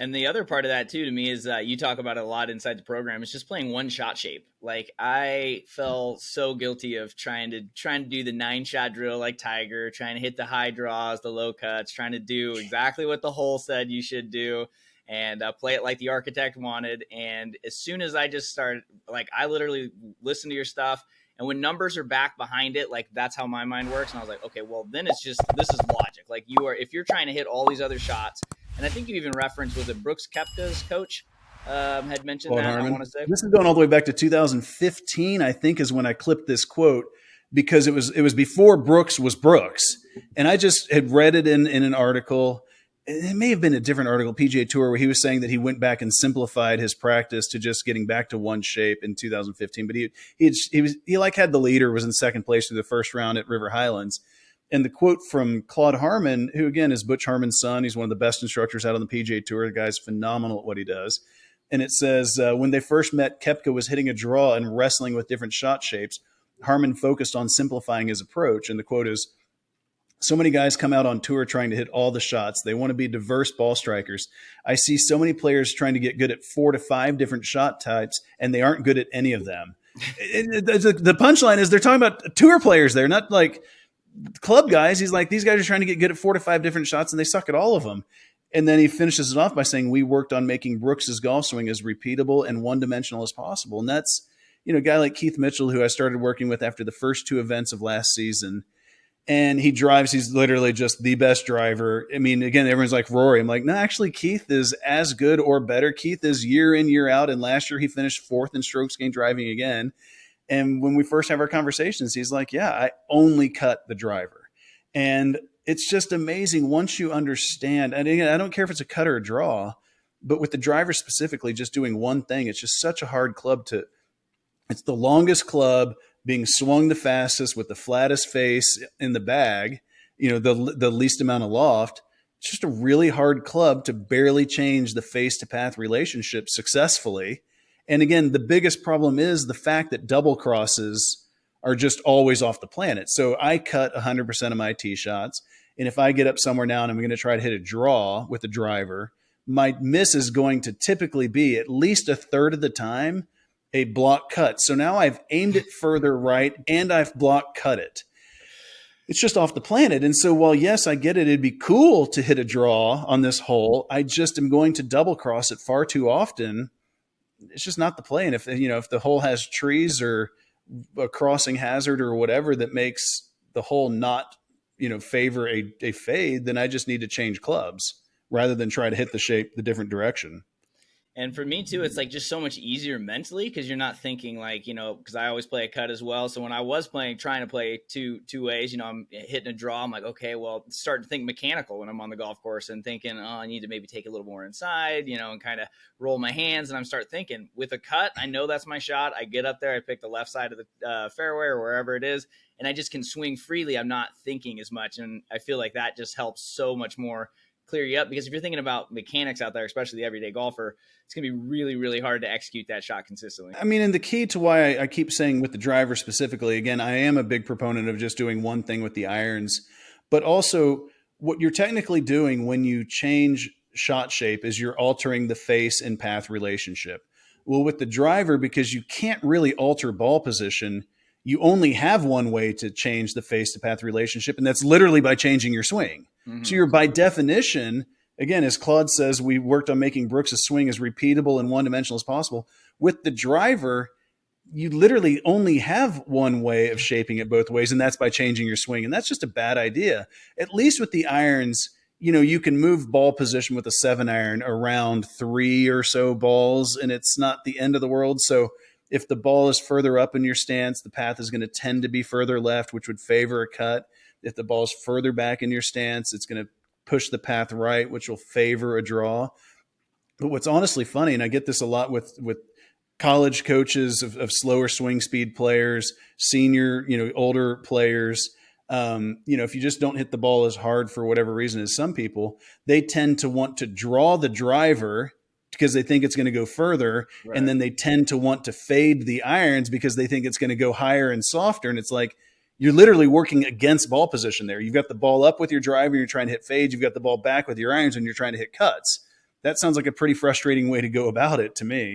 And the other part of that too, to me, is you talk about it a lot inside the program. It's just playing one shot shape. Like I felt so guilty of trying to do the 9-shot drill like Tiger, trying to hit the high draws, the low cuts, trying to do exactly what the hole said you should do, and play it like the architect wanted. And as soon as I just started, like I literally listened to your stuff. And when numbers are back behind it, like that's how my mind works. And I was like, okay, well then it's just, this is logic. Like if you're trying to hit all these other shots, and I think you even referenced, was it Brooks Koepka's coach had mentioned Claude that, Harmon. I want to say. This is going all the way back to 2015, I think, is when I clipped this quote, because it was before Brooks was Brooks. And I just had read it in an article. It may have been a different article, PGA Tour, where he was saying that he went back and simplified his practice to just getting back to one shape in 2015. But he like had the leader, was in second place through the first round at River Highlands. And the quote from Claude Harmon, who again is Butch Harmon's son, he's one of the best instructors out on the PGA Tour. The guy's phenomenal at what he does. And it says, when they first met, Koepka was hitting a draw and wrestling with different shot shapes. Harmon focused on simplifying his approach. And the quote is, so many guys come out on tour trying to hit all the shots. They want to be diverse ball strikers. I see so many players trying to get good at 4 to 5 different shot types, and they aren't good at any of them. The punchline is they're talking about tour players there, not like club guys. He's like, these guys are trying to get good at 4 to 5 different shots, and they suck at all of them. And then he finishes it off by saying, we worked on making Brooks's golf swing as repeatable and one-dimensional as possible. And that's, a guy like Keith Mitchell, who I started working with after the first 2 events of last season. And he's literally just the best driver. I mean, again, everyone's like Rory. I'm like, no, actually, Keith is as good or better. Keith is year in, year out. And last year he finished 4th in strokes gained driving again. And when we first have our conversations, he's like, yeah, I only cut the driver. And it's just amazing once you understand. And again, I don't care if it's a cut or a draw, but with the driver specifically, just doing one thing, it's just such a hard club it's the longest club being swung the fastest with the flattest face in the bag, the least amount of loft. It's just a really hard club to barely change the face to path relationship successfully. And again, the biggest problem is the fact that double crosses are just always off the planet. So I cut 100% of my tee shots. And if I get up somewhere now and I'm going to try to hit a draw with the driver, my miss is going to typically be at least a third of the time a block cut. So now I've aimed it further right and I've block cut it. It's just off the planet. And so while, yes, I get it, it'd be cool to hit a draw on this hole, I just am going to double cross it far too often. It's just not the play. And if the hole has trees or a crossing hazard or whatever that makes the hole not, favor a fade, then I just need to change clubs rather than try to hit the shape the different direction. And for me too, it's like just so much easier mentally because you're not thinking like, because I always play a cut as well. So when I was trying to play two ways, I'm hitting a draw. I'm like, okay, well, start to think mechanical when I'm on the golf course and thinking, oh, I need to maybe take a little more inside, and kind of roll my hands. And I'm start thinking with a cut, I know that's my shot. I get up there, I pick the left side of the fairway or wherever it is, and I just can swing freely. I'm not thinking as much. And I feel like that just helps so much more clear you up, because if you're thinking about mechanics out there, especially the everyday golfer, it's going to be really, really hard to execute that shot consistently. I mean, and the key to why I keep saying with the driver specifically, again, I am a big proponent of just doing one thing with the irons, but also what you're technically doing when you change shot shape is you're altering the face and path relationship. Well, with the driver, because you can't really alter ball position, you only have one way to change the face to path relationship, and that's literally by changing your swing. Mm-hmm. So you're by definition, again, as Claude says, we worked on making Brooks' swing as repeatable and one-dimensional as possible. With the driver, you literally only have one way of shaping it both ways, and that's by changing your swing. And that's just a bad idea. At least with the irons, you can move ball position with a 7-iron around 3 or so balls, and it's not the end of the world. So if the ball is further up in your stance, the path is going to tend to be further left, which would favor a cut. If the ball is further back in your stance, it's going to push the path right, which will favor a draw. But what's honestly funny, and I get this a lot with college coaches of slower swing speed players, senior, older players, if you just don't hit the ball as hard for whatever reason as some people, they tend to want to draw the driver because they think it's going to go further. Right. And then they tend to want to fade the irons because they think it's going to go higher and softer. And it's like, you're literally working against ball position there. You've got the ball up with your driver, you're trying to hit fades. You've got the ball back with your irons and you're trying to hit cuts. that sounds like a pretty frustrating way to go about it to me.